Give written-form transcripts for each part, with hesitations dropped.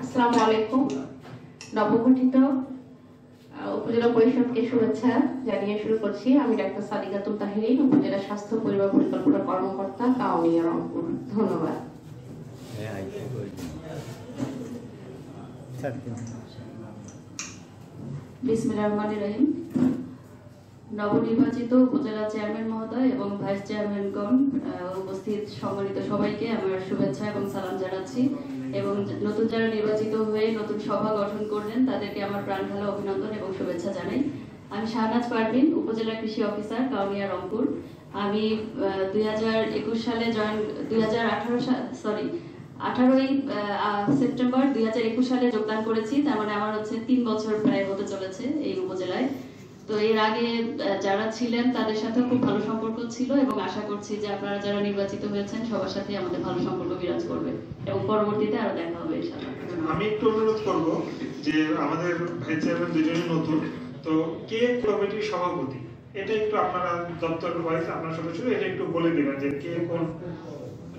আসসালামু আলাইকুম। নবগঠিত উপজেলা পরিষদকে শুভেচ্ছা জানিয়ে শুরু করছি। আমি ডাক্তার সাদিকাতুল তাহরিন, উপজেলা স্বাস্থ্য পরিবার পরিকল্পনা কর্মকর্তা, কাউনিয়া, রংপুর। ধন্যবাদ। বিসমিল্লাহির রহমানির রহিম। নবনির্বাচিত উপজেলা চেয়ারম্যান মহোদয় এবং ভাইস চেয়ারম্যানগণ, উপস্থিত সম্মানিত সবাইকে আমার শুভেচ্ছা এবং সালাম জানাচ্ছি। এবং নতুন যারা নির্বাচিত হয়ে নতুন সভা গঠন করলেন তাদেরকে আমার প্রাণঢালা অভিনন্দন এবং শুভেচ্ছা জানাই। আমি শাহনাজ পারভিন, উপজেলা কৃষি অফিসার, কাউনিয়া, রংপুর। আমি 2021 সালে 18ই সেপ্টেম্বর 2021 সালে যোগদান করেছি। তার মানে আমার হচ্ছে 3 বছর প্রায় হতে চলেছে এই উপজেলায়। তো এর আগে যারা ছিলেন তাদের সাথে খুব ভালো সম্পর্ক ছিল এবং আশা করছি যে আপনারা যারা নির্বাচিত হয়েছেন সবার সাথে আমাদের ভালো সম্পর্ক বিরাজ করবে এবং পরবর্তীতে আরো দেখা হবে ইনশাআল্লাহ। আমি একটু অনুরোধ করব যে আমাদের ভাইস চেয়ারম্যান দুজনই নতুন, তো কে কমিটির সভাপতি এটা একটু আপনারা দপ্তর ওয়াইজ আপনার সদস্য এটা একটু বলে দিবেন যে কে কোন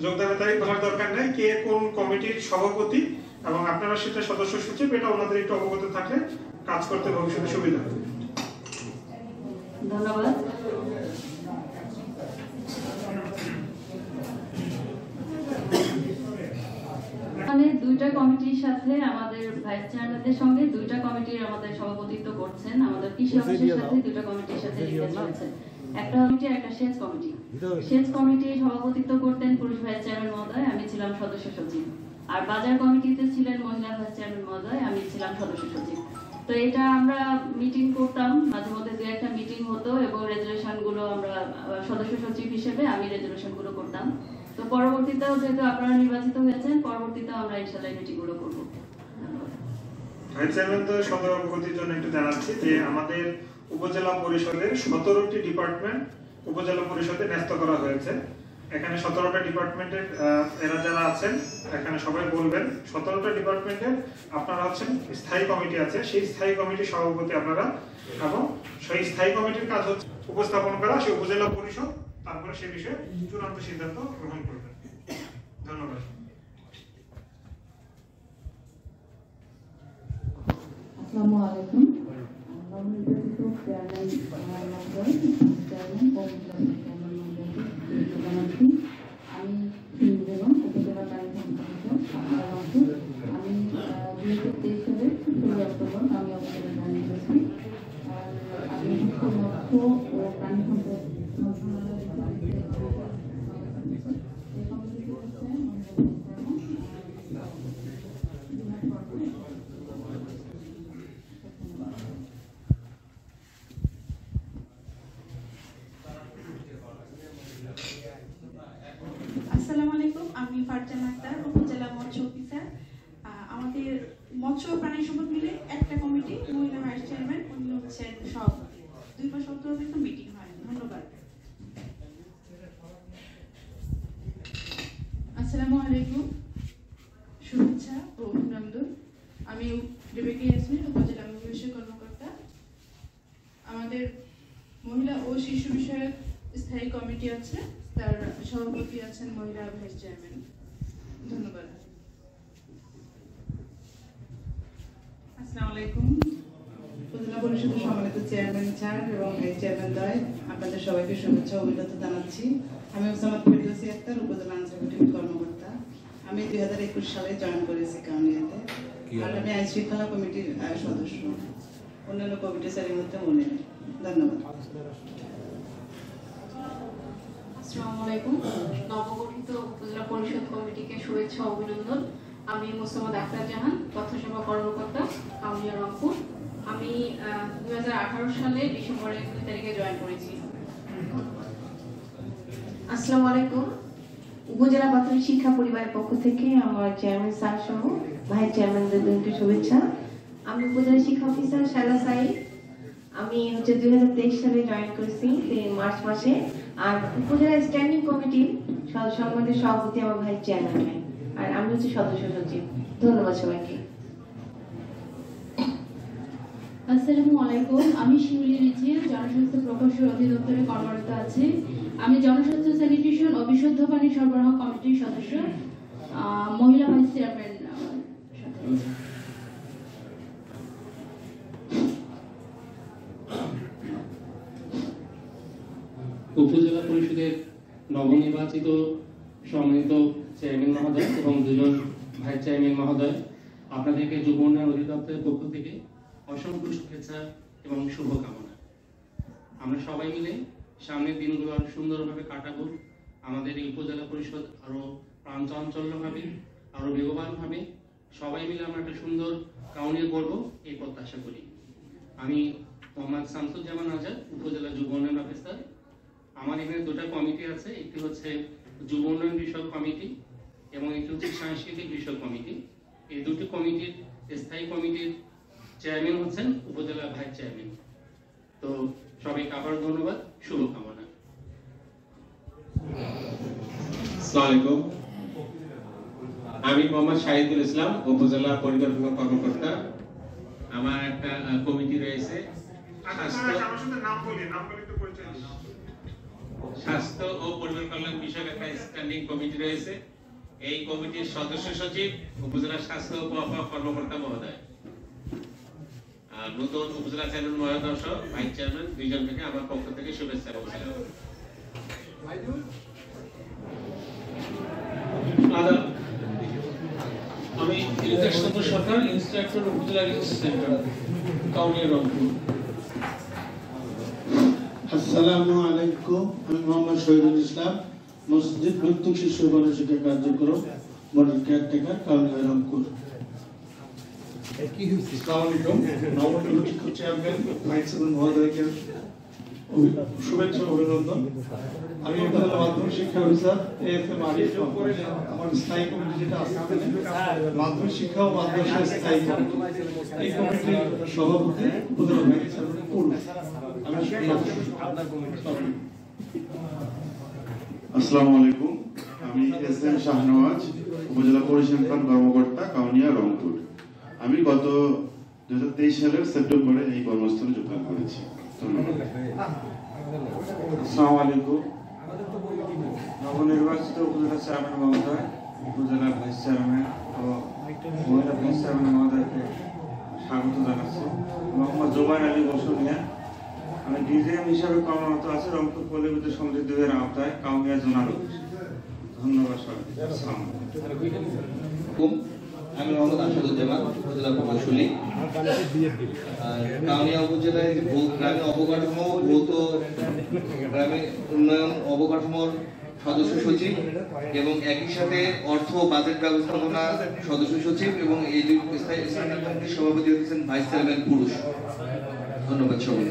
যোগদানের তারিখ বলার দরকার নাই, কে কোন কমিটির সভাপতি, এবং আপনারা সেটা সদস্য সচিব এটা ওনাদের একটু অবগত থাকলে কাজ করতে ভবিষ্যতে সুবিধা হবে। ধন্যবাদ। দুইটা কমিটির সাথে আমাদের ভাইস চেয়ারম্যানদের সঙ্গে দুইটা কমিটির আমাদের সভাপতিত্ব করছেন। আমাদের কৃষি অফিসের সাথে দুইটা কমিটির সাথে লিঙ্কেজ রয়েছে। একটা কমিটি একটা সেচ কমিটি। সেচ কমিটি সভাপতিত্ব করতেন পুরুষ ভাইস চেয়ারম্যান মহোদয়, আমি ছিলাম সদস্য সচিব। আর বাজার কমিটিতে ছিলেন মহিলা ভাইস চেয়ারম্যান মহোদয়, আমি ছিলাম সদস্য সচিব। তো এটা আমরা মিটিং করতাম, মাঝে মধ্যে দু একটা মিটিং হতো এবং রেজুলেশন গুলো আমরা সদস্য সচিব হিসেবে আমি রেজুলেশন গুলো করতাম। তো পরবর্তীতেও যেহেতু আপনারা নির্বাচিত হয়েছেন, পরবর্তীতেও আমরা ইনশাআল্লাহ মিটিং গুলো করব। ভাইস চেয়ারম্যান তো সদর অবগতির জন্য একটু জানাচ্ছি যে আমাদের উপজেলা পরিষদের 17টি ডিপার্টমেন্ট উপজেলা পরিষদে ন্যস্ত করা হয়েছে। এখানে 17টা ডিপার্টমেন্টের এরা যারা আছেন এখানে সবাই বলবেন। 17টা ডিপার্টমেন্টের আপনারা হচ্ছেন স্থায়ী কমিটি আছে, সেই স্থায়ী কমিটির সভাপতি আপনারা, এবং সেই স্থায়ী কমিটির কাজ হচ্ছে উপস্থাপন করা সেই উপজেলা পরিষদ, তারপরে সে বিষয়ে চূড়ান্ত সিদ্ধান্ত গ্রহণ করবেন। ধন্যবাদ। আসসালামু আলাইকুম। নবনির্বাচিত চেয়ারম্যান মহোদয়, চেয়ারম্যান ও জানাচ্ছি আমি বেগম, উপজেলা কারিগরি পরিষদ, রংপুর। আমি 2023 সালের 16 অক্টোবর আমি উপজেলা জয়েন করেছি। আর আমি মৎস্য ও প্রাণী সম্পদ আমি ফারজানা আক্তার, উপজেলা মৎস্য অফিসার। আমাদের মৎস্য ও প্রাণী সম্পদ মিলে একটা কমিটি, মহিলা ভাইস চেয়ারম্যান, উনি হচ্ছেন সভাপতি। 2 বা 17 কিন্তু মিটিং হয়। ধন্যবাদ। আসসালামু আলাইকুম, শুভেচ্ছা ও অভিনন্দন। আমি রেবেকা ইয়াসমিন, উপজেলা মহিলা কর্মকর্তা। আমাদের মহিলা ও শিশু বিষয়ক স্থায়ী কমিটি আছে, তার সভাপতি আছেন মহিলা ভাইস চেয়ারম্যান। ধন্যবাদ। আসসালামু আলাইকুম। উপজেলা পরিষদের সম্মানিত চেয়ারম্যান স্যার এবং ভাইস চেয়ারম্যান দ্বয়, আপনাদের সবাইকে শুভেচ্ছা ও অভিনন্দন জানাচ্ছি। আমি ওসামা ফেরদৌসী আক্তার, উপজেলা আনসার কর্মকর্তা। আমি 2021 সালে জয়েন করেছি কাউনিয়াতে। আর আমি আইন শৃঙ্খলা কমিটির সদস্য। অন্যান্য কমিটি স্যারের মধ্যে মনে নেই। ধন্যবাদ। আসসালামু আলাইকুম। নবগঠিত উপজেলা পরিষদ কমিটিকে শুভেচ্ছা ও অভিনন্দন। আমি মোসাম্মদ আক্তার জাহান, তথ্যসেবা কর্মকর্তা, কাউনিয়া, রংপুর। আমি 2018 সালে ডিসেম্বরের 2 তারিখে জয়েন করেছি। আসসালামু আলাইকুম। উপজেলা প্রাথমিক শিক্ষা পরিবারের পক্ষ থেকে আমার চেয়ারম্যান স্যার সহ ভাইস চেয়ারম্যানদের দুটি শুভেচ্ছা। আমি উপজেলা শিক্ষা অফিসার শালা সাইদ। আমি 2023 সালে জয়েন করেছি মার্চ মাসে। আর উপজেলা স্ট্যান্ডিং কমিটির সম্মানিত সভাপতি আমার ভাইস চেয়ারম্যান, আর আমি হচ্ছে সদস্য সচিব। ধন্যবাদ সবাইকে। আসসালামু আলাইকুম। আমি শিউলি রিচি, জনস্বাস্থ্য প্রকৌশল অধিদপ্তরে কর্মরত আছি। আমি জনস্বাস্থ্য স্যানিটেশন ও বিশুদ্ধ পানি সরবরাহ কমিটির সদস্য। মহিলা মহিলা ভাইস চেয়ারম্যান আমার সাথে। উপজেলা পরিষদের নবনির্বাচিত সম্মানিত চেয়ারম্যান মহোদয় এবং দুজন ভাইস চেয়ারম্যান মহোদয়, আপনাদেরকে যুব উন্নয়ন অধিদপ্তরের পক্ষ থেকে অসংখ্য শুভেচ্ছা এবং শুভকামনা। আমরা সবাই মিলে সামনের দিনগুলো আরো সুন্দরভাবে কাটাবো। আমাদের এই উপজেলা পরিষদ আরো প্রাণচাঞ্চল্যভাবে, আরো বেগবানভাবে সবাই মিলে আমরা একটা সুন্দর কাউন্সিল করব এই প্রত্যাশা করি। আমি মোহাম্মদ শামসুজ্জামান আজাদ, উপজেলা যুব উন্নয়ন অফিসার। আমার এখানে দুটো কমিটি আছে, একটি হচ্ছে যুব উন্নয়ন বিষয়ক কমিটি এবং একটি হচ্ছে সাংস্কৃতিক বিষয়ক কমিটি। এই দুটি কমিটির স্থায়ী কমিটির চেয়ারম্যান হচ্ছেন উপজেলা ভাইস চেয়ারম্যান। তো সবাইকে আবার ধন্যবাদ, শুভকামনা। আসসালামু আলাইকুম। আমি মোহাম্মদ শাহিদুল ইসলাম, উপজেলা পরিকল্পনা কর্মকর্তা। আমার একটা কমিটি রয়েছে স্বাস্থ্য ও পরিবার কল্যাণ বিষয়ক একটা স্ট্যান্ডিং কমিটি রয়েছে। এই কমিটির সদস্য সচিব উপজেলা স্বাস্থ্য কর্মকর্তা মহোদয়। আর নতুন উপজেলা চেয়ারম্যান মহোদয় সহ ভাইস চেয়ারম্যান দুইজন থেকে আমার পক্ষ থেকে শুভেচ্ছা এবং সালাম। আমি ইলিয়াস চন্দ্র সরকার, ইন্সট্রাক্টর উপজেলা রিসার্চ সেন্টার, কাউনিয়া রংপুর। আসসালামু আলাইকুম। আমি মোহাম্মদ শহীদুল ইসলাম, মসজিদ নতুন শিশু গণশিক্ষা কার্যক্রম মডেল কেয়ারটেকার, কাউনিয়া রংপুর। আসসালামু আলাইকুম। নবনির্বাচিত শিক্ষক চেয়ারম্যান ভাইস চেয়ারম্যান মহোদয়কে শুভেচ্ছা ও অভিনন্দন। আমি উপজেলা মাধ্যমিক শিক্ষা অফিসার এএফএম আরিফ। আমার স্থায়ী কমিটি যেটা আছে মাধ্যমিক শিক্ষা ও মাদ্রাসা স্থায়ী কমিটি, এই কমিটির সভাপতি উপজেলা ভাইস চেয়ারম্যান পুরুষ। আসসালামু আলাইকুম। আমি এস এম শাহনওয়াজ, উপজেলা পরিসংখ্যান কর্মকর্তা, কাউনিয়া রংপুর। আমি গত 2023 সালের সেপ্টেম্বরে এই কর্মস্থলে যোগদান করেছি। ধন্যবাদ। আসসালামু আলাইকুম। নবনির্বাচিত উপজেলা চেয়ারম্যান মহোদয়, উপজেলা ভাইস চেয়ারম্যান ও মহিলা ভাইস চেয়ারম্যান মহোদয়কে স্বাগত জানাচ্ছি। মোহাম্মদ জুবাইর আলী বসুনিয়া। আমি ডিজিএম হিসাবে কর্মরত আছি রংপুর পল্লী বিদ্যুৎ সমিতি 2 এর আওতায়, কাউনিয়া জোনাল অফিস। ধন্যবাদ সবাইকে। আসসালামু আলাইকুম। আমি মোহাম্মদ আসাদুজ্জামান, উপজেলা প্রকৌশলী। কাউনিয়া উপজেলায় গ্রামীণ অবকাঠামো, ভৌত গ্রামীণ উন্নয়ন অবকাঠামোর সদস্য সচিব এবং একই সাথে অর্থ বাজেট ব্যবস্থাপনা সদস্য সচিব এবং এই দুই স্থায়ী স্ট্যান্ডিং কমিটির সভাপতি হচ্ছেন ভাইস চেয়ারম্যান পুরুষ। ধন্যবাদ সবাই।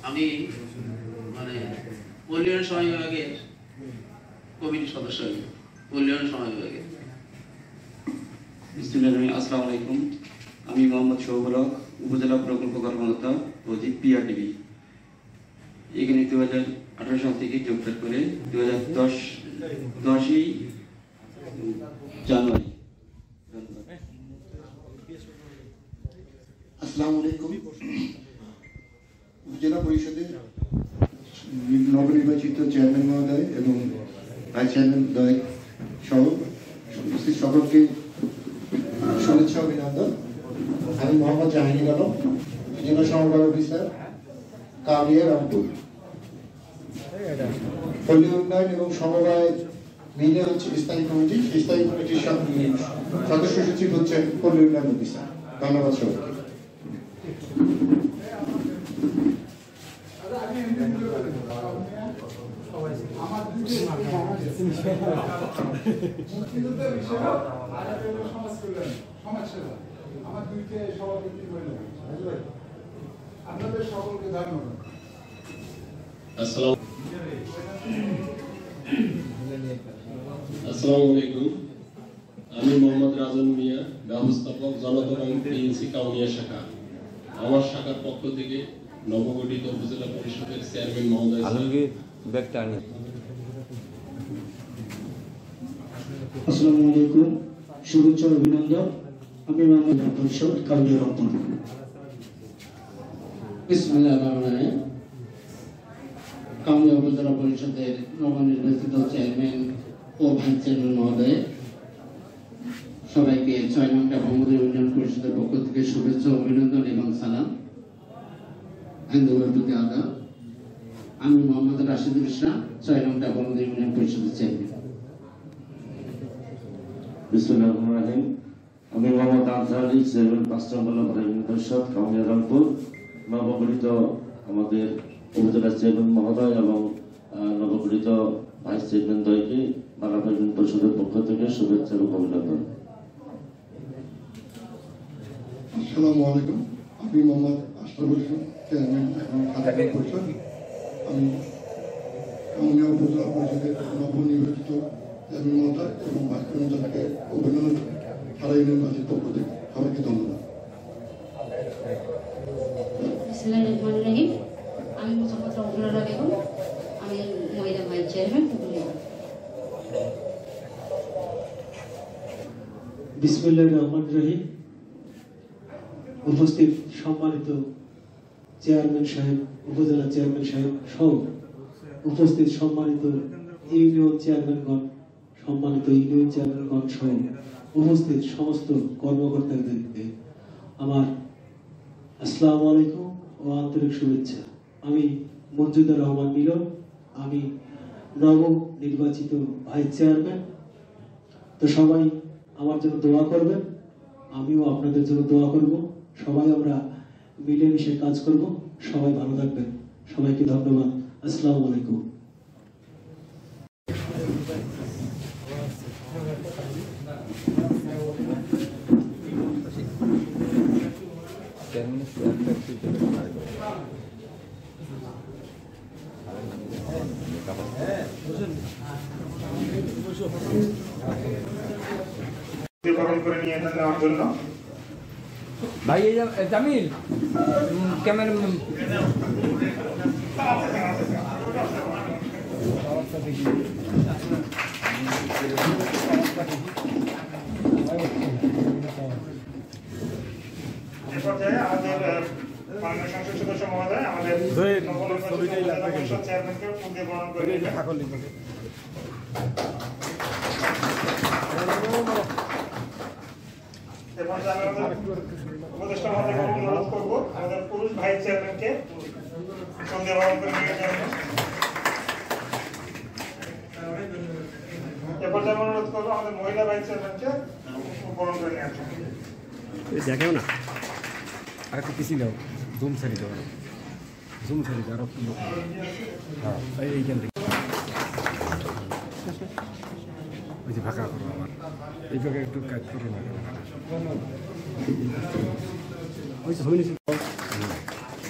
আমি মানে উন্নয়ন সময় বিভাগের কমিটির সদস্য, উন্নয়ন সময় বিভাগের। আসসালামু আলাইকুম। আমি মোহাম্মদ শোভল হক, উপজেলা প্রকল্প কর্মকর্তা, প্রদীপ পিআরটিভি। এখানে 2018 সাল থেকে যোগদান করে 2010 জানুয়ারি। আসসালামু আলাইকুম। উপজেলা পরিষদের নবনির্বাচিত চেয়ারম্যান মহোদয় এবং ভাইস চেয়ারম্যান দ্বয় সহ উপস্থিত সকলকে শুভেচ্ছা অভিনন্দন। আমি মোহাম্মদ জাহাঙ্গীর আলম, জেলা সমবায় অফিসার, কাউনিয়া রংপুর। পল্লী উন্নয়ন এবং সমবায় মিলে হচ্ছে স্থায়ী কমিটি। স্থায়ী কমিটির সদস্য সচিব হচ্ছেন পল্লী উন্নয়ন অফিসার। ধন্যবাদ সবাইকে। আপনাদের সকলকে ধন্যবাদ। আসসালামু আলাইকুম। আমি মোহাম্মদ রাজন মিয়া, ব্যবস্থাপক, জনতা ব্যাংক পিএনসি কাউনিয়া শাখা। আমার শাখার পক্ষ থেকে নবগঠিত উপজেলা পরিষদের চেয়ারম্যান মহোদয় আসসালামু আলাইকুম, শুভেচ্ছা ও অভিনন্দন। আমি মোহাম্মদ পরিষদ কাউনিয়া রংপুর। বিসমিল্লাহির রহমানির রহিম। কাউনিয়া উপজেলা পরিষদের নবনির্বাচিত চেয়ারম্যান ও ভাইস চেয়ারম্যান মহোদয় সবাইকে ৬ নং ডাপামুদুর ইউনিয়ন পরিষদের পক্ষ থেকে শুভেচ্ছা অভিনন্দন এবং সালাম। হিন্দুদের প্রতি আদাব। আমি মোহাম্মদ রাশিদুল ইসলাম, ৬ নং ডাপামুদুর ইউনিয়ন পরিষদের চেয়ারম্যান। বিসমিল্লাহির রহমানির রহিম। আমি মোহাম্মদ আজহার আলী, চেয়ারম্যান ৫ নম্বর ইউনিয়ন পরিষদ কাউনিয়া রংপুর। নবগঠিত আমাদের উপজেলা চেয়ারম্যান মহোদয় এবং নবগঠিত ভাইস চেয়ারম্যান দ্বয়কে বাংলা ইউনিয়ন পরিষদের পক্ষ থেকে শুভেচ্ছা এবং অভিনন্দন। আসসালামু আলাইকুম, আমি মোহাম্মদ আশরাফুল ইসলাম, চেয়ারম্যান খাদ্য পরিষদ। আমি কাউনিয়া উপজেলা পরিষদের নবনির্বাচিত চেয়ারম্যান মহোদয় এবং ভাইস চেয়ারম্যানকে অভিনন্দন সারা ইউনিয়নবাসীর পক্ষ থেকে সবাইকে ধন্যবাদ। বিসমিল্লাহির রহমানির রহিম। আমি মোহাম্মদ রহমানুল্লাহ বেগম, আমি মহিলা ভাইস চেয়ারম্যান। বিসমিল্লাহির রহমানির রহিম। উপস্থিত সম্মানিত চেয়ারম্যান সাহেব, উপজেলা চেয়ারম্যান সাহেব সহ উপস্থিত সম্মানিত ইউনিয়ন চেয়ারম্যানগণ, সম্মানিত ইউনিয়ন চেয়ারম্যানগণ সহ উপস্থিত সমস্ত কর্মকর্তাদেরকে আমার আসসালামু আলাইকুম ও আন্তরিক শুভেচ্ছা। আমি মঞ্জুদুর রহমান মিলন, আমি নব নির্বাচিত ভাইস চেয়ারম্যান। তো সবাই আমার জন্য দোয়া করবেন, আমিও আপনাদের জন্য দোয়া করব। সবাই আমরা মিলেমিশে কাজ করব। সবাই ভালো থাকবেন। সবাইকে ধন্যবাদ। আসসালামু আলাইকুম। করে নিয়ে নেওয়ার জন্য ভাই জামিল ক্যামেরা আমাদের মাননীয় সংসদ সদস্য মহোদয় আমাদের চেয়ারম্যানকে ফুল দিয়ে বরণ করে উপদেষ্টা মহোদয়কে অনুরোধ করবো আমাদের পুরুষ ভাইস চেয়ারম্যানকে সঙ্গে বরণ করে নিয়ে যাবেন। এরপর যেমন অনুরোধ করবো আমাদের মহিলা ভাইস চেয়ারম্যানকে বরণ করে নিয়ে আসবেন। দেখেও না আর একটু পিছিয়ে দাও, জুম ছাড়ি দাও, জুম ছাড়ি দাও, আর একটু লোক। হ্যাঁ এইখান থেকে ওই যে ফাঁকা করো, আমার এই জায়গায় একটু কাজ করো না, ওই যে হয়নি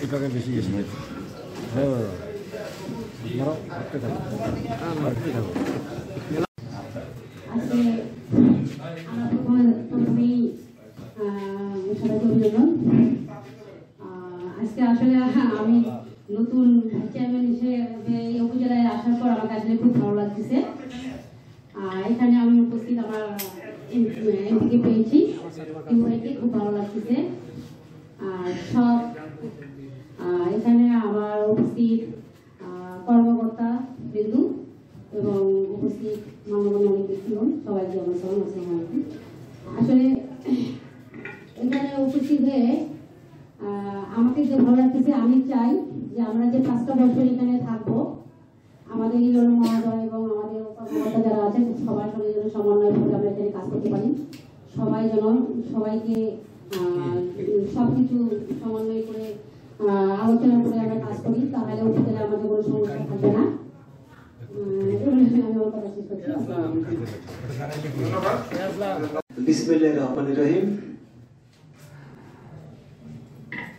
এই জায়গায় বেশি গেছে। হ্যাঁ মারো, হাঁটতে থাকো, হাঁটতে থাকো। আজকে আসলে আমি নতুন চেয়ারম্যান হিসেবে এই উপজেলায় আসার পর আমাকে আসলে খুব ভালো লাগতেছে। এখানে আমি উপস্থিত আমার এমপিকে পেয়েছি, ইউআইকে খুব ভালো লাগতেছে। আর সব এখানে আমার উপস্থিত কর্মকর্তা বিন্দু এবং উপস্থিত মাননীয় অনেক ব্যক্তিগণ সবাইকে আমার সালাম। আসসালামু আলাইকুম। আসলে এখানে উপস্থিত হয়ে আমাকে যে ভালো লাগতেছে, আমি চাই যে আমরা যে 5টা বছর এখানে থাকবো, আমাদের ইউনিয়ন মহোদয় এবং আমাদের কর্মকর্তা যারা আছেন সবার সঙ্গে যেন সমন্বয় করে আমরা এখানে কাজ করতে পারি। সবাই যেন সবাইকে সবকিছু সমন্বয় করে আলোচনা করে আমরা কাজ করি, তাহলে উপজেলায় আমাদের কোনো সমস্যা থাকবে না। বিসমিল্লাহির রহমানির রহিম।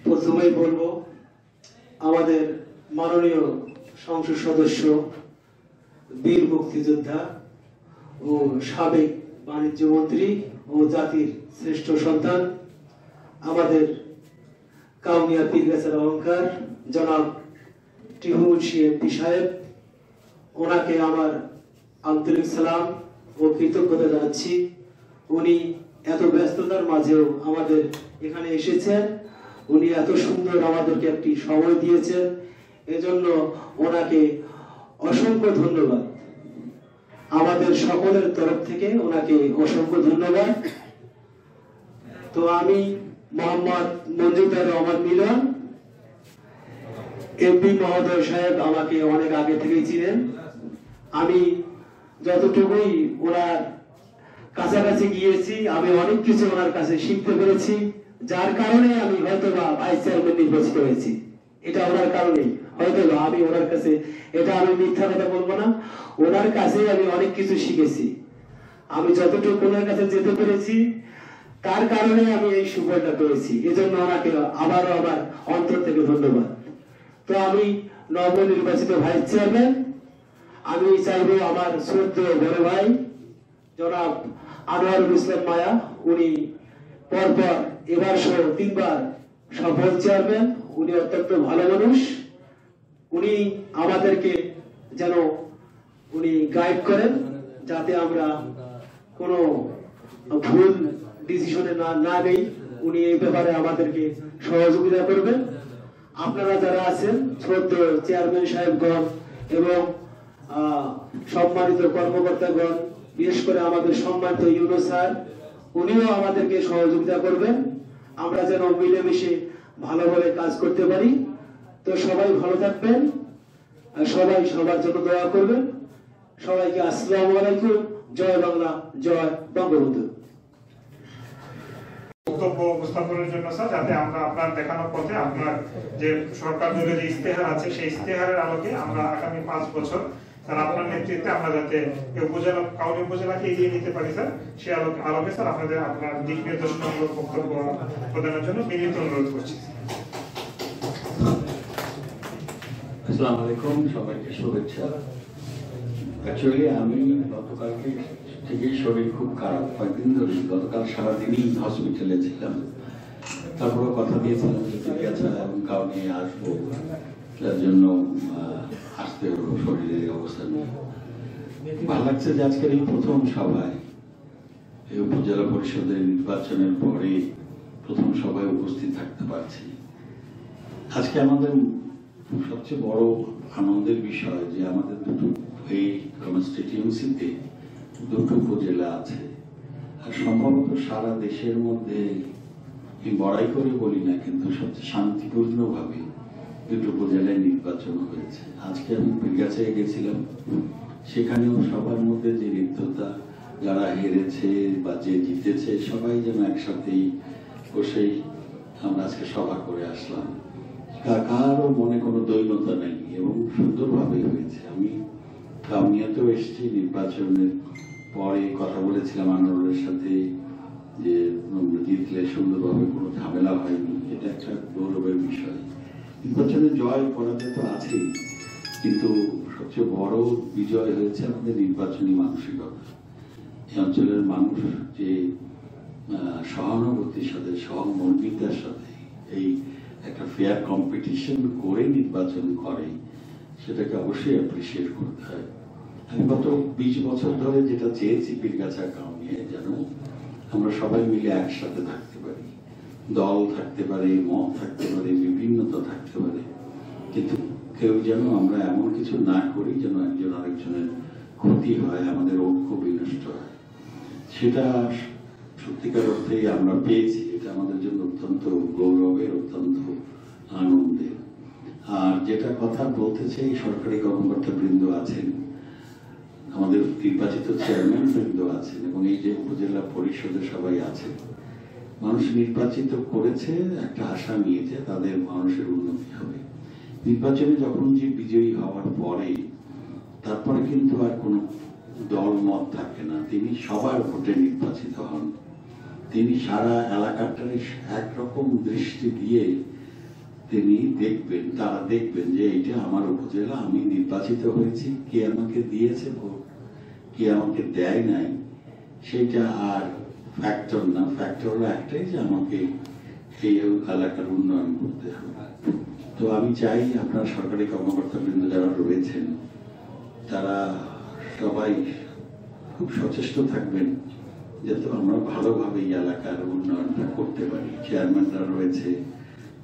প্রথমেই বলবো আমাদের মাননীয় সংসদ সদস্য, বীর মুক্তিযোদ্ধা ও সাবেক বাণিজ্য মন্ত্রী ও জাতির শ্রেষ্ঠ সন্তান আমাদের কাউনিয়া পীরগাছার অহংকার জনাব টিহুমুন্সি এমপি সাহেব, ওনাকে আমার আন্তরিক সালাম ও কৃতজ্ঞতা জানাচ্ছি। উনি এত ব্যস্ততার মাঝেও আমাদের এখানে এসেছেন, উনি এত সুন্দর আমাদেরকে একটি সময় দিয়েছেন, এজন্য ওনাকে অসংখ্য ধন্যবাদ। আমাদের সকলের তরফ থেকে ওনাকে অসংখ্য ধন্যবাদ। তো আমি মোহাম্মদ মঞ্জুরুর রহমান মিলন, এমপি মহোদয় সাহেব আমাকে অনেক আগে থেকেই চিনেন। আমি যতটুকুই ওনার কাছাকাছি গিয়েছি, আমি অনেক কিছু ওনার কাছে শিখতে পেরেছি, যার কারণে আমি হয়তোবা ভাইস চেয়ারম্যান নির্বাচিত হয়েছি। এটা ওনার কারণেই হয়তোবা আমি ওনার কাছে, এটা আমি মিথ্যা কথা বলবো না, ওনার কাছে আমি অনেক কিছু শিখেছি। আমি যতটুকু ওনার কাছে যেতে পেরেছি তার কারণে আমি এই সুফলটা পেয়েছি, এজন্য ওনাকে আবারও আবার অন্তর থেকে ধন্যবাদ। তো আমি নবনির্বাচিত ভাইস চেয়ারম্যান, আমি চাইবো আমার শ্রদ্ধেয় বড় ভাই জনাব আনোয়ারুল ইসলাম মায়া, উনি পরপর এবার সহ 3 বার সফল চেয়ারম্যান, উনি অত্যন্ত ভালো মানুষ, উনি আমাদেরকে যেন উনি গাইড করেন যাতে আমরা কোনো ভুল ডিসিশনে না নেই, উনি এই ব্যাপারে আমাদেরকে সহযোগিতা করবেন। আপনারা যারা আছেন শ্রদ্ধেয় চেয়ারম্যান সাহেবগণ এবং সম্মানিত কর্মকর্তাগণ, বিশেষ করে আমাদের সম্মানিত ইউনো স্যার, উনিও আমাদেরকে সহযোগিতা করবেন, আমরা যেন মিলেমিশে ভালোভাবে কাজ করতে পারি। তো সবাই ভালো থাকবেন, সবাই সবার জন্য দোয়া করবেন। সবাইকে আসসালামু আলাইকুম, জয় বাংলা, জয় বঙ্গবন্ধু। বক্তব্য উপস্থাপনের জন্য স্যার, যাতে আমরা আপনার দেখানো পথে আপনার যে সরকার দলের যে ইস্তেহার আছে সেই ইস্তেহারের আলোকে আমরা আগামী 5 বছর স্যার আপনার নেতৃত্বে আমরা যাতে উপজেলা কাউনিয়া উপজেলাকে এগিয়ে নিতে পারি স্যার, সেই আলোকে স্যার আপনার দিক নির্দেশনামূলক বক্তব্য প্রদানের জন্য বিনীত অনুরোধ করছি। আসসালামু আলাইকুম, সবাইকে শুভেচ্ছা। অ্যাকচুয়ালি আমি গতকালকে থেকেই শরীর খুব খারাপ, কয়েকদিন ধরে গতকাল সারাদিনই হসপিটালে ছিলাম, তারপরে কথা দিয়েছিলাম যে পীরগাছা এবং কাউনিয়া আসবো, তার জন্য আসতে হলো শরীরের অবস্থা নিয়ে। ভালো লাগছে যে আজকের এই প্রথম সভায়, এই উপজেলা পরিষদের নির্বাচনের পরে প্রথম সভায় উপস্থিত থাকতে পারছি। আজকে আমাদের সবচেয়ে বড় আনন্দের বিষয় যে আমাদের দুটো এই কনস্টিটিউয়েন্সিতে 2টো উপজেলা আছে, আর সম্ভবত সারা দেশের মধ্যে বড়াই করে বলি না, কিন্তু সবচেয়ে শান্তিপূর্ণভাবে 2টো উপজেলায় নির্বাচন হয়েছে। আজকে আমি পীরগাছায় গেছিলাম, সেখানেও সবার মধ্যে যে রিক্ততা, যারা হেরেছে বা যে জিতেছে সবাই যেন একসাথেই বসেই আমরা আজকে সভা করে আসলাম। কারো মনে কোনো দৈন্যতা নেই এবং সুন্দরভাবে হয়েছে। আমি কাউনিয়াতেও এসেছি, নির্বাচনের পরে কথা বলেছিলাম আনোয়ারের সাথে যে জিতলে সুন্দরভাবে কোনো ঝামেলা হয়নি, এটা একটা গৌরবের বিষয়। নির্বাচনে জয় পরাজয় তো আছেই, কিন্তু সবচেয়ে বড় বিজয় হয়েছে আমাদের নির্বাচনী মানসিকতা। এই অঞ্চলের মানুষ যে সহানুভূতির সাথে, সহমর্মিতার সাথে এই একটা ফেয়ার কম্পিটিশন করে নির্বাচন করে, সেটাকে অবশ্যই অ্যাপ্রিসিয়েট করতে হয়। আমি গত 20 বছর ধরে যেটা চেয়েছি পীরগাছা কাউনিয়ায়, যেন আমরা সবাই মিলে একসাথে থাকতে পারি, দল থাকতে পারে, মত থাকতে পারে, বিভিন্নতা থাকতে পারে, কিন্তু কেউ যেন আমরা এমন কিছু না করি যেন একজন আরেকজনের ক্ষতি হয়, আমাদের ঐক্য বিনষ্ট হয়। সেটা সত্যিকার অর্থেই আমরা পেয়েছি। এটা আমাদের জন্য অত্যন্ত গৌরবের, অত্যন্ত আনন্দের। আর যেটা কথা বলতে চাই, সরকারি কর্মকর্তা বৃন্দ আছেন, আমাদের নির্বাচিত চেয়ারম্যান বৃন্দ আছেন এবং এই যে উপজেলা পরিষদে সবাই আছেন, মানুষ নির্বাচিত করেছে একটা আশা নিয়ে যে তাদের মানুষের উন্নতি হবে। নির্বাচনে যখন যে বিজয়ী হওয়ার পরে তারপরে কিন্তু আর কোনো দল মত থাকে না, তিনি সবার ভোটে নির্বাচিত হন। তিনি সারা এলাকাটারে একরকম দৃষ্টি দিয়ে তিনি দেখবেন, তারা দেখবেন যে এটা আমার উপজেলা, আমি নির্বাচিত হয়েছি, কে আমাকে দিয়েছে ভোট, কে আমাকে দেয় নাই, সেটা আর ফ্যাক্টর না। ফ্যাক্টর হলো একটাই যে আমাকে এই এলাকার উন্নয়ন করতে হবে। তো আমি চাই আপনার সরকারি কর্মকর্তাবৃন্দ যারা রয়েছেন তারা সবাই খুব সচেষ্ট থাকবেন যাতে আমরা ভালোভাবে এই এলাকার উন্নয়নটা করতে পারি। চেয়ারম্যানরা রয়েছে,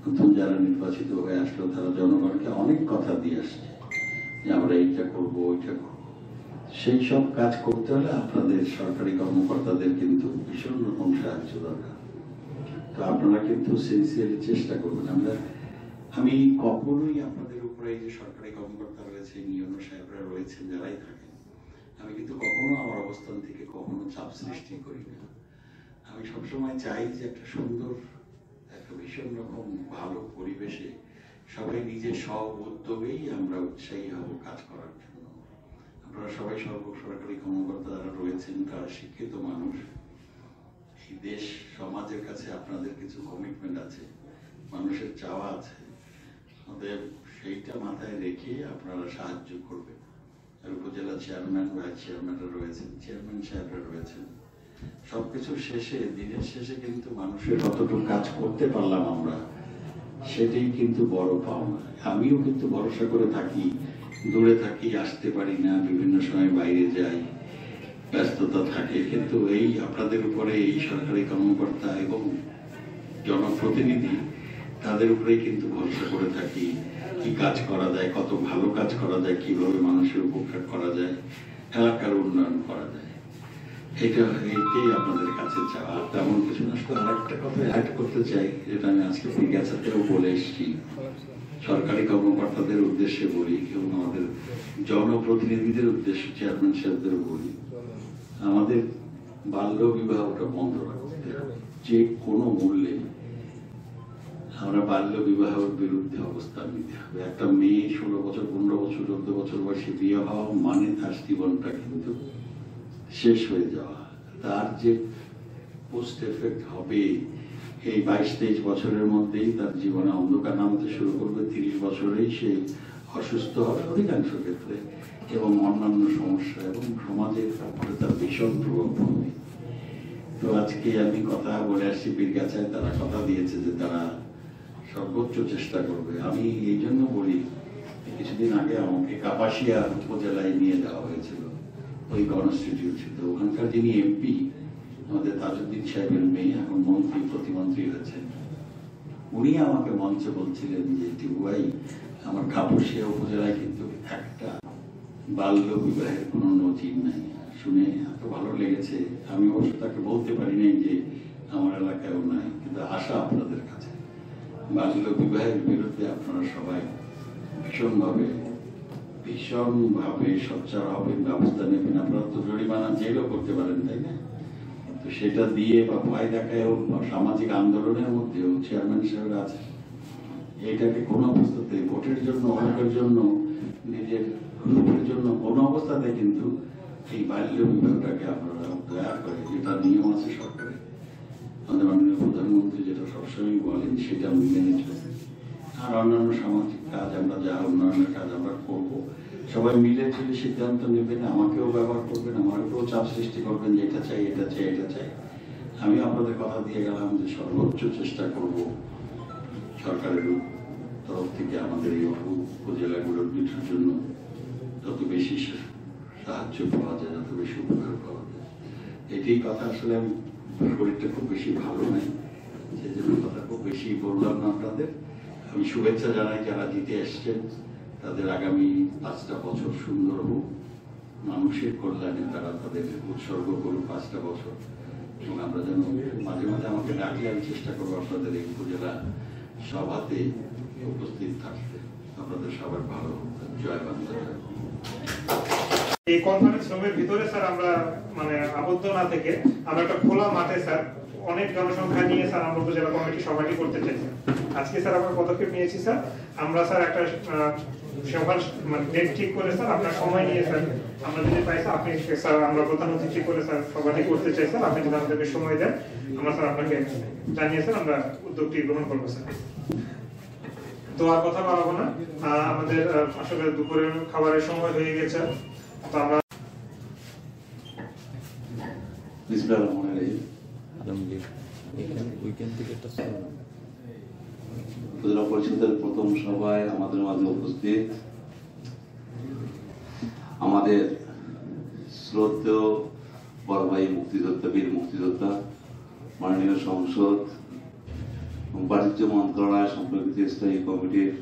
নতুন যারা নির্বাচিত হয়ে আসলো তারা জনগণকে অনেক কথা দিয়ে আসছে যে আমরা এইটা করবো ওইটা করবো। সেই সব কাজ করতে হলে আপনাদের সরকারি কর্মকর্তাদের কিন্তু ভীষণ রকম সাহায্য দরকার। তো আপনারা কিন্তু সিনসিয়ারলি চেষ্টা করবেন। আমি কখনোই আপনাদের উপরে এই যে সরকারি কর্মকর্তা রয়েছে, নিয়ন্ত্রণ সাহেবরা রয়েছেন, যারাই থাকেন, আমি কিন্তু কখনো আমার অবস্থান থেকে কখনো চাপ সৃষ্টি করি না। আমি সবসময় চাই যে একটা সুন্দর, একটা ভীষণ রকম ভালো পরিবেশে সবাই নিজের সব উদ্যোগেই আমরা উৎসাহী হব কাজ করার জন্য। আপনারা সবাই সরকারি কর্মকর্তা যারা রয়েছেন তারা শিক্ষিত মানুষ। এই দেশ সমাজের কাছে আপনাদের কিছু কমিটমেন্ট আছে, মানুষের চাওয়া আছে, আমাদের সেইটা মাথায় রেখে আপনারা সাহায্য করবেন। আর উপজেলা চেয়ারম্যান, ভাইস চেয়ারম্যানরা রয়েছেন, চেয়ারম্যান সাহেবরা রয়েছেন, সবকিছু শেষে দিনের শেষে কিন্তু মানুষের কতটুকু কাজ করতে পারলাম আমরা, সেটাই কিন্তু বড় পাওনা। আমিও কিন্তু ভরসা করে থাকি, দূরে থাকি, আসতে পারি না, বিভিন্ন সময় বাইরে যাই, ব্যস্ততা থাকে, কিন্তু এই আপনাদের উপরে এই সরকারি কর্মকর্তা এবং জনপ্রতিনিধি তাদের উপরেই কিন্তু ভরসা করে থাকি। কি কাজ করা যায়, কত ভালো কাজ করা যায়, কিভাবে মানুষের উপকার করা যায়, এলাকার উন্নয়ন করা যায়, এইটাই আপনাদের কাছে চাওয়া। তেমন কিছু না। আর একটা কথা অ্যাড করতে চাই, যেটা আমি আজকে জিজ্ঞাসাতেও বলে এসেছি, সরকারি কর্মকর্তাদের উদ্দেশ্যে বলি এবং আমাদের জনপ্রতিনিধিদের উদ্দেশ্যে চেয়ারম্যান সাহেবদের বলি, আমাদের বাল্য বিবাহটা বন্ধ রাখতে হবে। যে কোনো মূল্যে আমরা বাল্য বিবাহের বিরুদ্ধে অবস্থান নিতে হবে। একটা মেয়ে 16 বছর, 15 বছর, 14 বছর বয়সে বিয়ে হওয়া মানে তার জীবনটা কিন্তু শেষ হয়ে যাওয়া। তার যে পোস্ট এফেক্ট হবে এই 22-23 বছরের মধ্যেই তার জীবনে অন্ধকার নামতে শুরু করবে। 30 বছরেই সে অসুস্থ হবে অধিকাংশ ক্ষেত্রে, এবং অন্যান্য সমস্যা এবং সমাজের উপরে তার ভীষণ প্রভাব পড়বে। তো আজকে আমি কথা বলে আসছি বীরগাছায়, তারা কথা দিয়েছে যে তারা সর্বোচ্চ চেষ্টা করবে। আমি এই জন্য বলি, কিছুদিন আগে আমাকে কাপাসিয়া উপজেলায় নিয়ে যাওয়া হয়েছিল, ওই কনস্টিটিউশন। ওখানকার যিনি এমপি আমাদের তাজউদ্দিন সাহেবের মেয়ে, এখন মন্ত্রী, প্রতিমন্ত্রী হয়েছেন, উনি আমাকে মঞ্চে বলছিলেন যে টিপু ভাই, আমার কাপাসিয়া উপজেলায় কিন্তু একটা বাল্য বিবাহের কোনো নজির নাই। শুনে এত ভালো লেগেছে। আমি অবশ্য তাকে বলতে পারি নাই যে আমার এলাকায়ও নাই, কিন্তু আশা আপনাদের কাছে, বাল্য বিবাহের বিরুদ্ধে আপনারা সবাই ভীষণভাবে সোচ্চার হবেন, ব্যবস্থা নেবেন। আপনারা তো জরিমানা জেলও করতে পারেন, তাই না? তো সেটা দিয়ে বা ভয় দেখায় সামাজিক আন্দোলনের মধ্যেও চেয়ারম্যান সাহেব আছে, এইটাকে কোনো অবস্থাতে ভোটের জন্য, অনেকের জন্য, নিজের গ্রুপের জন্য কোনো অবস্থাতে কিন্তু এই বাল্য বিবাহটাকে আপনারা দয়া করে, যেটা নিয়ম আছে সরকারে, আমাদের মাননীয় প্রধানমন্ত্রী যেটা সবসময় বলেন, সেটা আমি মেনে চলবো। আর অন্যান্য সামাজিক কাজ আমরা যা উন্নয়নের কাজ আমরা করবো, সবাই মিলে ঝিলে সিদ্ধান্ত নেবেন, আমাকেও ব্যবহার করবেন, আমাকেও চাপ সৃষ্টি করবেন যে এটা চাই, এটা চাই, এটা চাই। আমি আপনাদের কথা দিয়ে গেলাম যে সর্বোচ্চ চেষ্টা করব সরকারের তরফ থেকে আমাদের এই উপজেলাগুলোর কিছুর জন্য যত বেশি সাহায্য পাওয়া যায়, যত বেশি উপকার পাওয়া যায়। এটাই কথা। আসলে আমি শরীরটা খুব বেশি ভালো নেই, সেই জন্য কথা খুব বেশি বললাম না আপনাদের। আমি শুভেচ্ছা জানাই যারা জিতে এসছেন, তাদের আগামী 5টা বছর সুন্দর হোক, মানুষের কল্যাণে তারা তাদের উৎসর্গ করুক 5টা বছর। এবং আমরা যেন মাঝে মাঝে আমাকে ডাকলে আমি চেষ্টা করবো আপনাদের এই উপজেলা সভাতে উপস্থিত থাকতে। আপনাদের সবার ভালো হোক। জয় বাংলা। এই কনফারেন্স রুমের ভিতরে স্যার আমরা আবদ্ধ না থেকে আমরা একটা খোলা মাঠে স্যার অনেক জনসংখ্যা নিয়ে স্যার আমরা উপজেলা কমিটি সভাটি করতে চাইছি। আজকে স্যার আমরা পদক্ষেপ নিয়েছি স্যার, আমরা স্যার একটা সকাল ডেট ঠিক করে স্যার আপনার সময় নিয়ে স্যার আমরা যদি পাই স্যার, আপনি স্যার আমরা প্রধান অতিথি করে স্যার সভাটি করতে চাই স্যার, আপনি যদি আমাদেরকে সময় দেন আমরা স্যার আপনাকে জানিয়ে স্যার আমরা উদ্যোগটি গ্রহণ করবো স্যার। তো আর কথা বাড়াবো না, আমাদের আসলে দুপুরের খাবারের সময় হয়ে গেছে। তো আমরা আলমগীর ওইখান থেকে একটা উপজেলা পরিষদের প্রথম সভায় আমাদের মাঝে উপস্থিত আমাদের শ্রদ্ধেয় বড় ভাই মুক্তিযোদ্ধা, বীর মুক্তিযোদ্ধা, মাননীয় সংসদ এবং বাণিজ্য মন্ত্রণালয় সম্পর্কিত স্থায়ী কমিটির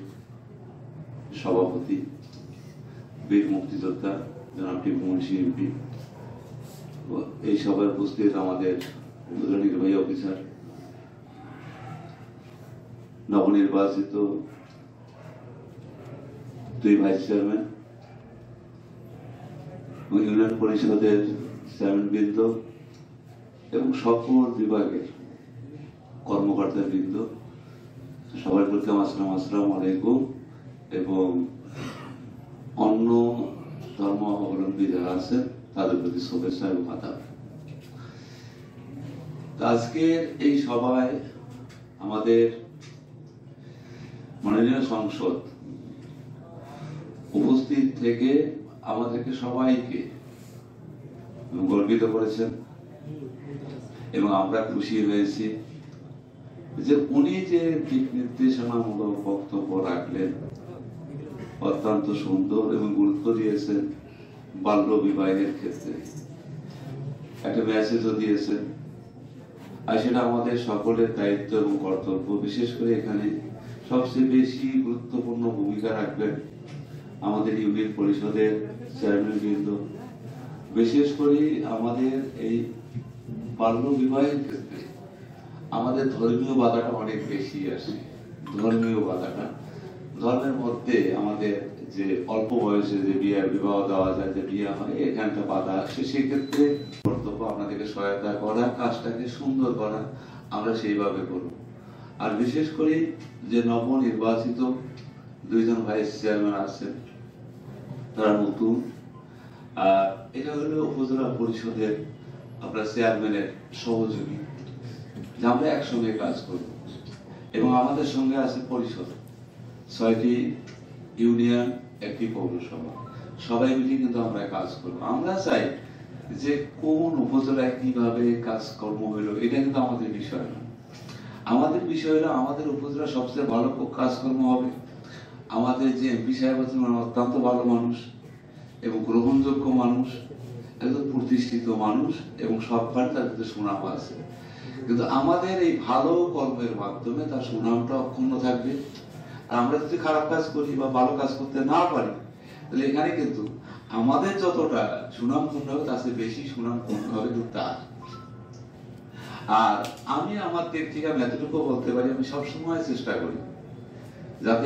সভাপতি, বীর মুক্তিযোদ্ধা জনাব টিপু মুন্সি এমপি, এই সভায় উপস্থিত আমাদের উপজেলা নির্বাহী অফিসার, নবনির্বাচিত 2 ভাইস চেয়ারম্যান এবং ইউনিয়ন পরিষদের চেয়ারম্যানবৃন্দ এবং সকল বিভাগের কর্মকর্তাবৃন্দ, সবার প্রতি আসসালামু আলাইকুম। এবং অন্য ধর্ম অবলম্বী যারা আছেন তাদের প্রতি শুভেচ্ছা এবং আদাব। আজকের এই সভায় আমাদের মাননীয় সংসদ উপস্থিত থেকে আমাদেরকে সবাইকে গর্বিত করেছেন এবং আমরা খুশি হয়েছি যে উনি যে দিক নির্দেশনামূলক বক্তব্য রাখলেন, অত্যন্ত সুন্দর এবং গুরুত্ব দিয়েছেন বাল্য বিবাহের ক্ষেত্রে, একটা মেসেজও দিয়েছেন। আর সেটা আমাদের সকলের দায়িত্ব এবং কর্তব্য। বিশেষ করে এখানে সবচেয়ে বেশি গুরুত্বপূর্ণ ভূমিকা রাখবেন আমাদের ইউনিয়ন পরিষদের চেয়ারম্যানবৃন্দ। বিশেষ করে আমাদের এই বাল্য বিবাহের ক্ষেত্রে আমাদের ধর্মীয় বাধাটা অনেক বেশি আসে। ধর্মীয় বাধাটা, ধর্মের মধ্যে আমাদের যে অল্প বয়সে যে বিবাহ দেওয়া যায়, যে বিয়ে হয়, এখানটা বাধা আসে। সেক্ষেত্রে কর্তব্য আপনাদেরকে সহায়তা করা, কাজটাকে সুন্দর করা, আমরা সেইভাবে করব। আর বিশেষ করে যে নবনির্বাচিত 2 জন ভাইস চেয়ারম্যান আছেন, তারা নতুন, আর এটা হলো উপজেলা পরিষদের আপনার চেয়ারম্যানের সহযোগী, যে আমরা একসঙ্গে কাজ করব। এবং আমাদের সঙ্গে আছে পরিষদ, 6টি ইউনিয়ন, 1টি পৌরসভা, সবাই মিলে কিন্তু আমরা কাজ করব। আমরা চাই যে কোন উপজেলায় কিভাবে কাজকর্ম হইলো এটা কিন্তু আমাদের বিষয় না। আমাদের বিষয় হলো আমাদের উপজেলা সবচেয়ে ভালো কাজকর্ম হবে। আমাদের যে এমপি সাহেব আছেন অত্যন্ত ভালো মানুষ এবং গ্রহণযোগ্য মানুষ, একজন প্রতিষ্ঠিত মানুষ এবং সবখানে তার ভিতরে সুনাম আছে। কিন্তু আমাদের এই ভালো কর্মের মাধ্যমে তার সুনামটা অক্ষুণ্ণ থাকবে। আর আমরা যদি খারাপ কাজ করি বা ভালো কাজ করতে না পারি, তাহলে এখানে কিন্তু আমাদের যতটা সুনাম ক্ষুণ্ণ হবে তার চেয়ে বেশি সুনাম ক্ষুণ্ণ হবে তার। আর আমি আমার দিক থেকে এতটুকু বলতে পারি, আমি সবসময় চেষ্টা করি যাতে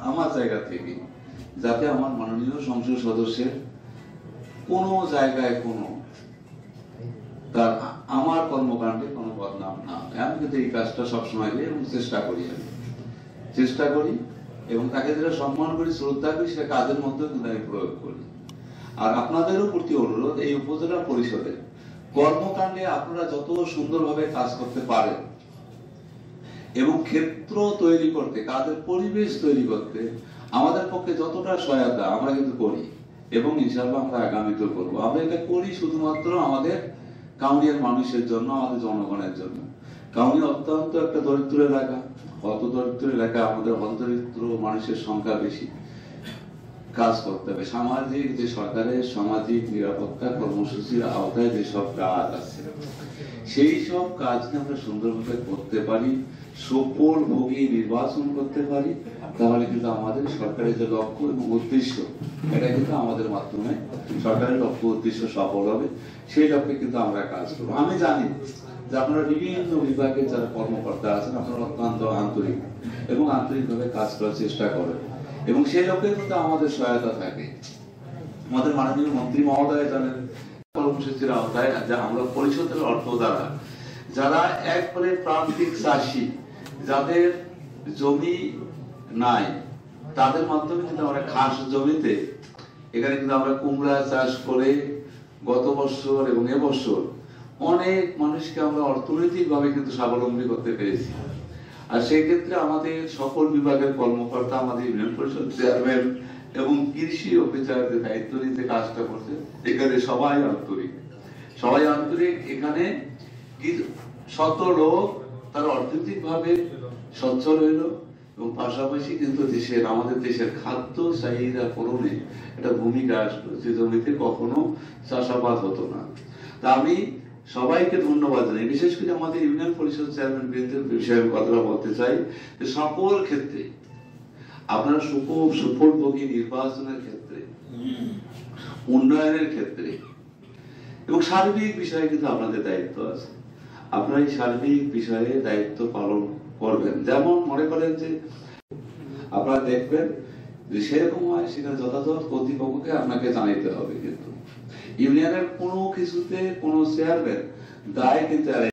আমার জায়গা থেকে যাতে আমার মাননীয় সংসদ সদস্যের কোনো জায়গায় কোনো তার আমার কর্মকাণ্ডে কোনো বদনাম না হয়। আমি কিন্তু এই কাজটা সবসময় করি এবং চেষ্টা করি এবং তাকে যেটা সম্মান করি, শ্রদ্ধা করি, সেটা কাজের মধ্যে কিন্তু আমি প্রয়োগ করি। আর আপনাদেরও প্রতি অনুরোধ, এই উপজেলা পরিষদের কর্মকাণ্ডে আপনারা যত সুন্দরভাবে কাজ করতে পারেন এবং ক্ষেত্র তৈরি করতে, কাজের পরিবেশ তৈরি করতে আমাদের পক্ষে যতটা সহায়তা আমরা কিন্তু করি এবং ইনশাআল্লাহ আমরা আগামীতেও করবো। আমরা এটা করি শুধুমাত্র আমাদের কাউনিয়ার মানুষের জন্য, আমাদের জনগণের জন্য। কাউনিয়া অত্যন্ত একটা দরিদ্র এলাকা, হত দরিদ্র এলাকা, আমাদের হত দরিদ্র মানুষের সংখ্যা বেশি। কাজ করতে হবে সামাজিক, যে সরকারের সামাজিক নিরাপত্তা কর্মসূচির আওতায় যেসব কাজ আছে, সেই সব কাজ আমরা সুন্দরভাবে করতে পারি, সফল ভোগী নির্বাচন করতে পারি, তাহলে কিন্তু আমাদের সরকারের যে লক্ষ্য এবং উদ্দেশ্য, এটা কিন্তু আমাদের মাধ্যমে সরকারের লক্ষ্য উদ্দেশ্য সফল হবে। সেই লক্ষ্যে কিন্তু আমরা কাজ করবো। আমি জানি যে আপনারা বিভিন্ন বিভাগের যারা কর্মকর্তা আছেন, আপনারা অত্যন্ত আন্তরিক এবং আন্তরিকভাবে কাজ করার চেষ্টা করেন এবং সেই লক্ষ্যে কিন্তু আমাদের সহায়তা থাকে। আমাদের মাননীয় মন্ত্রী মহোদয় জানেন কর্মসূচির আওতায় যে আমরা পরিষদের অর্থ দ্বারা যারা একবারে প্রান্তিক চাষী, যাদের জমি নাই, তাদের মাধ্যমে কিন্তু আমরা খাস জমিতে এখানে কিন্তু আমরা কুমড়া চাষ করে গত বছর এবং এবছর অনেক মানুষকে আমরা অর্থনৈতিক ভাবে কিন্তু স্বাবলম্বী করতে পেরেছি। আর সেই ক্ষেত্রে আমাদের সকল বিভাগের কর্মকর্তা, আমাদের ইউনিয়ন পরিষদ চেয়ারম্যান এবং কৃষি অফিসার যে দায়িত্ব নিতে কাজটা করছে, এখানে সবাই আন্তরিক। এখানে শত লোক তারা অর্থনৈতিক ভাবে সচ্ছল হইল এবং পাশাপাশি কিন্তু আমাদের দেশের খাদ্য চাহিদা পূরণে একটা ভূমিকা আসলো, যে জমিতে কখনো চাষাবাদ হতো না। তা আমি সবাইকে ধন্যবাদ জানাই, বিশেষ করে আমাদের ইউনিয়ন পরিষদ চেয়ারম্যান বৃন্দের বিষয়ে আমি কথাটা বলতে চাই যে সকল ক্ষেত্রে আপনারা সুফলভোগী নির্বাচনের ক্ষেত্রে, উন্নয়নের ক্ষেত্রে এবং সার্বিক বিষয়ে কিন্তু আপনাদের দায়িত্ব আছে। আপনারা এই সার্বিক বিষয়ে দায়িত্ব পালন করবেন। যেমন মনে করেন যে আপনারা দেখবেন যে সেরকম হয় সেখানে যথাযথ কর্তৃপক্ষকে আপনাকে জানাইতে হবে, কিন্তু ইউনিয়নের কোনো কিছুতে কোনো চেয়ারম্যান দায় কিন্তু